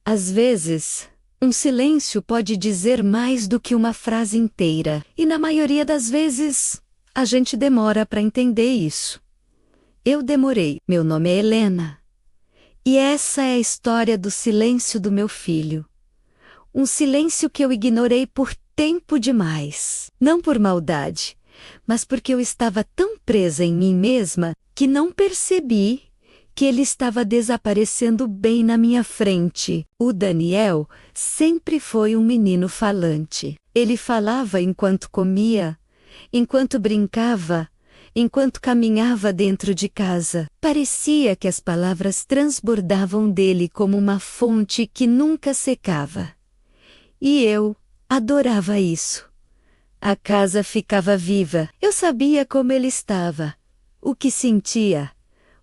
Às vezes, um silêncio pode dizer mais do que uma frase inteira, e na maioria das vezes, a gente demora para entender isso. Eu demorei. Meu nome é Helena. E essa é a história do silêncio do meu filho. Um silêncio que eu ignorei por tempo demais. Não por maldade, mas porque eu estava tão presa em mim mesma que não percebi que ele estava desaparecendo bem na minha frente. O Daniel sempre foi um menino falante. Ele falava enquanto comia, enquanto brincava, enquanto caminhava dentro de casa. Parecia que as palavras transbordavam dele como uma fonte que nunca secava. E eu adorava isso. A casa ficava viva. Eu sabia como ele estava, o que sentia,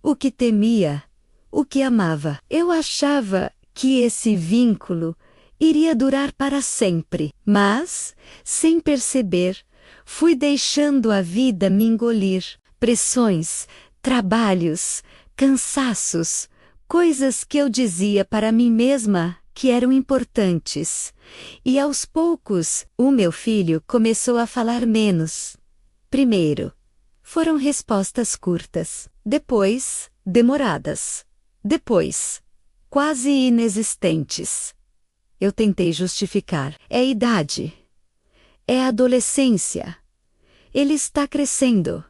o que temia, o que amava. Eu achava que esse vínculo iria durar para sempre, mas, sem perceber, fui deixando a vida me engolir. Pressões, trabalhos, cansaços, coisas que eu dizia para mim mesma que eram importantes. E aos poucos, o meu filho começou a falar menos. Primeiro, foram respostas curtas. Depois, demoradas. Depois, quase inexistentes. Eu tentei justificar. É a idade. É a adolescência. Ele está crescendo.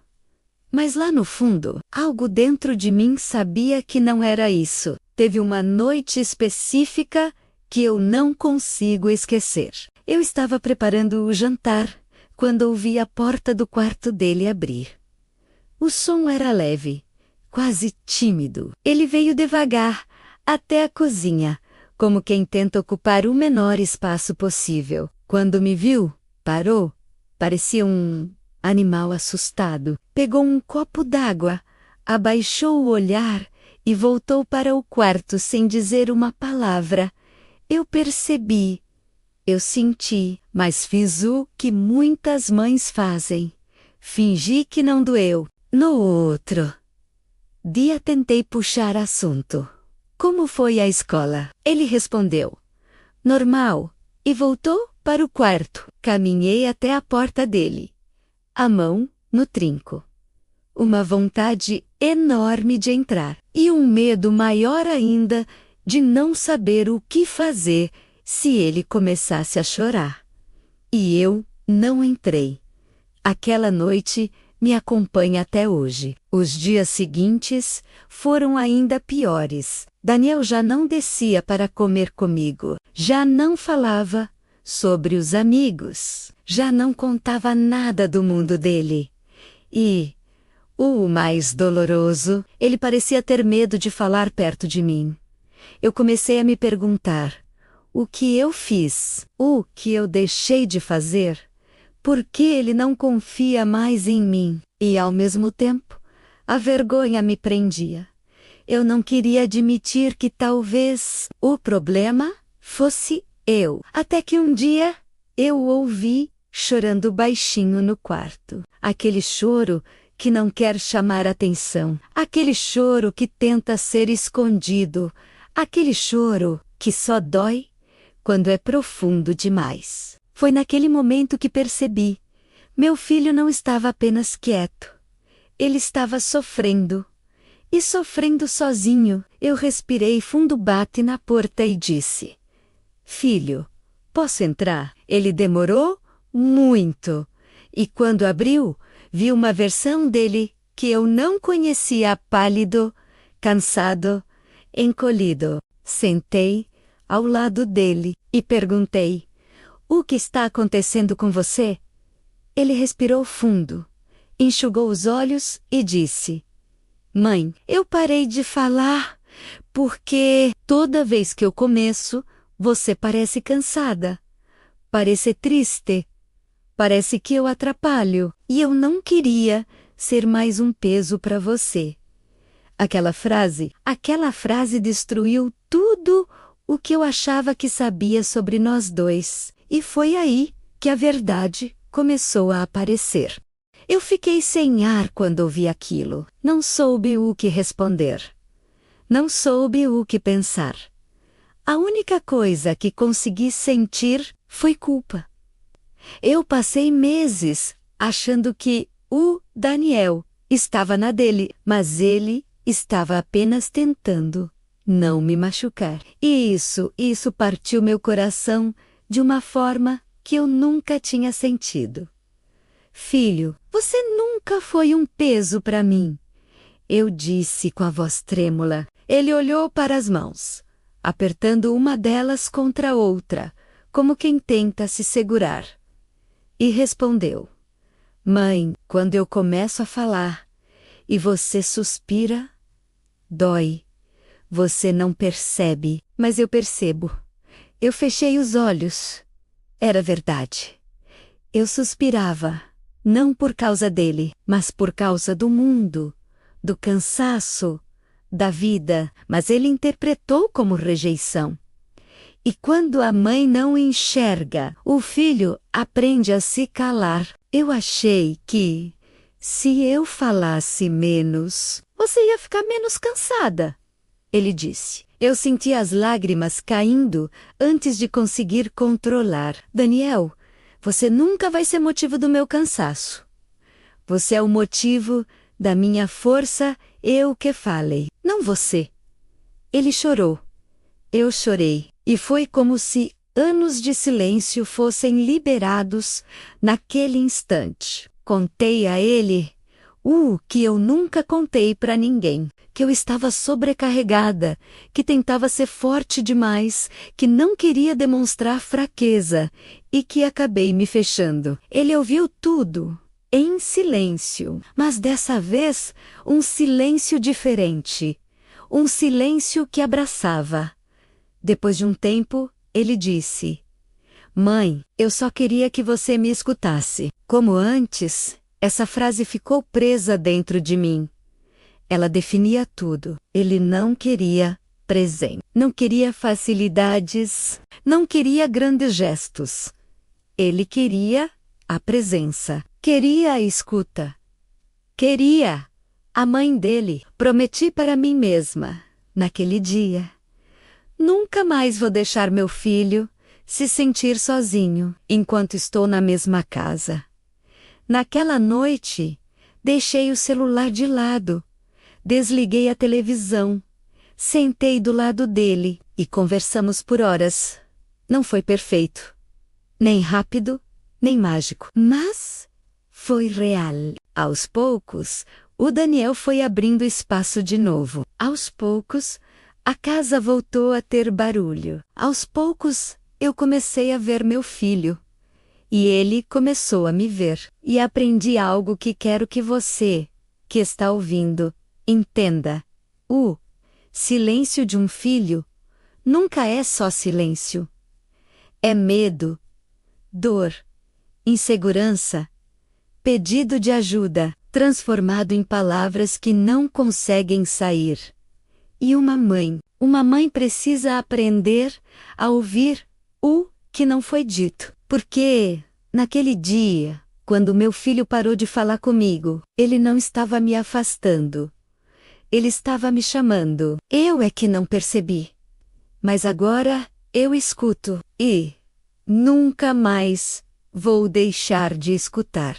Mas lá no fundo, algo dentro de mim sabia que não era isso. Teve uma noite específica que eu não consigo esquecer. Eu estava preparando o jantar quando ouvi a porta do quarto dele abrir. O som era leve, quase tímido. Ele veio devagar até a cozinha, como quem tenta ocupar o menor espaço possível. Quando me viu, parou. Parecia um animal assustado. Pegou um copo d'água, abaixou o olhar e voltou para o quarto sem dizer uma palavra. Eu percebi, eu senti, mas fiz o que muitas mães fazem. Fingi que não doeu. No outro dia tentei puxar assunto. Como foi a escola? Ele respondeu, normal, e voltou para o quarto. Caminhei até a porta dele, a mão no trinco. Uma vontade enorme de entrar, e um medo maior ainda de não saber o que fazer se ele começasse a chorar. E eu não entrei. Aquela noite me acompanha até hoje. Os dias seguintes foram ainda piores. Daniel já não descia para comer comigo, já não falava sobre os amigos, já não contava nada do mundo dele. E, o mais doloroso, ele parecia ter medo de falar perto de mim. Eu comecei a me perguntar, o que eu fiz? O que eu deixei de fazer? Por que ele não confia mais em mim? E, ao mesmo tempo, a vergonha me prendia. Eu não queria admitir que talvez o problema fosse eu. Até que um dia, eu o ouvi chorando baixinho no quarto. Aquele choro que não quer chamar atenção. Aquele choro que tenta ser escondido. Aquele choro que só dói quando é profundo demais. Foi naquele momento que percebi. Meu filho não estava apenas quieto. Ele estava sofrendo. E sofrendo sozinho. Eu respirei fundo, bati na porta e disse, filho, posso entrar? Ele demorou muito. E quando abriu, vi uma versão dele que eu não conhecia, pálido, cansado, encolhido. Sentei ao lado dele e perguntei, o que está acontecendo com você? Ele respirou fundo, enxugou os olhos e disse, mãe, eu parei de falar porque toda vez que eu começo, você parece cansada, parece triste, parece que eu atrapalho e eu não queria ser mais um peso para você. Aquela frase destruiu tudo o que eu achava que sabia sobre nós dois. E foi aí que a verdade começou a aparecer. Eu fiquei sem ar quando ouvi aquilo. Não soube o que responder. Não soube o que pensar. A única coisa que consegui sentir foi culpa. Eu passei meses achando que o Daniel estava na dele, mas ele estava apenas tentando não me machucar. E isso partiu meu coração de uma forma que eu nunca tinha sentido. Filho, você nunca foi um peso para mim, eu disse com a voz trêmula. Ele olhou para as mãos, apertando uma delas contra a outra, como quem tenta se segurar. E respondeu: Mãe, quando eu começo a falar e você suspira, dói. Você não percebe, mas eu percebo. Eu fechei os olhos. Era verdade. Eu suspirava, não por causa dele, mas por causa do mundo, do cansaço, da vida, mas ele interpretou como rejeição. E quando a mãe não enxerga, o filho aprende a se calar. Eu achei que, se eu falasse menos, você ia ficar menos cansada, ele disse. Eu senti as lágrimas caindo antes de conseguir controlar. Daniel, você nunca vai ser motivo do meu cansaço. Você é o motivo da minha força, eu que falei, não você. Ele chorou. Eu chorei. E foi como se anos de silêncio fossem liberados naquele instante. Contei a ele o que eu nunca contei para ninguém, que eu estava sobrecarregada, que tentava ser forte demais, que não queria demonstrar fraqueza e que acabei me fechando. Ele ouviu tudo, em silêncio, mas dessa vez um silêncio diferente, um silêncio que abraçava. Depois de um tempo, ele disse: Mãe, eu só queria que você me escutasse. Como antes, essa frase ficou presa dentro de mim. Ela definia tudo. Ele não queria presente, não queria facilidades, não queria grandes gestos. Ele queria a presença, queria a escuta. Queria a mãe dele. Prometi para mim mesma, naquele dia: nunca mais vou deixar meu filho se sentir sozinho enquanto estou na mesma casa. Naquela noite, deixei o celular de lado, desliguei a televisão, sentei do lado dele e conversamos por horas. Não foi perfeito, nem rápido, nem mágico, mas foi real. Aos poucos, o Daniel foi abrindo espaço de novo. Aos poucos, a casa voltou a ter barulho. Aos poucos, eu comecei a ver meu filho. E ele começou a me ver. E aprendi algo que quero que você, que está ouvindo, entenda. O silêncio de um filho nunca é só silêncio. É medo, dor, insegurança, pedido de ajuda, transformado em palavras que não conseguem sair. E uma mãe precisa aprender a ouvir o que não foi dito. Porque, naquele dia, quando meu filho parou de falar comigo, ele não estava me afastando. Ele estava me chamando. Eu é que não percebi. Mas agora eu escuto e nunca mais vou deixar de escutar.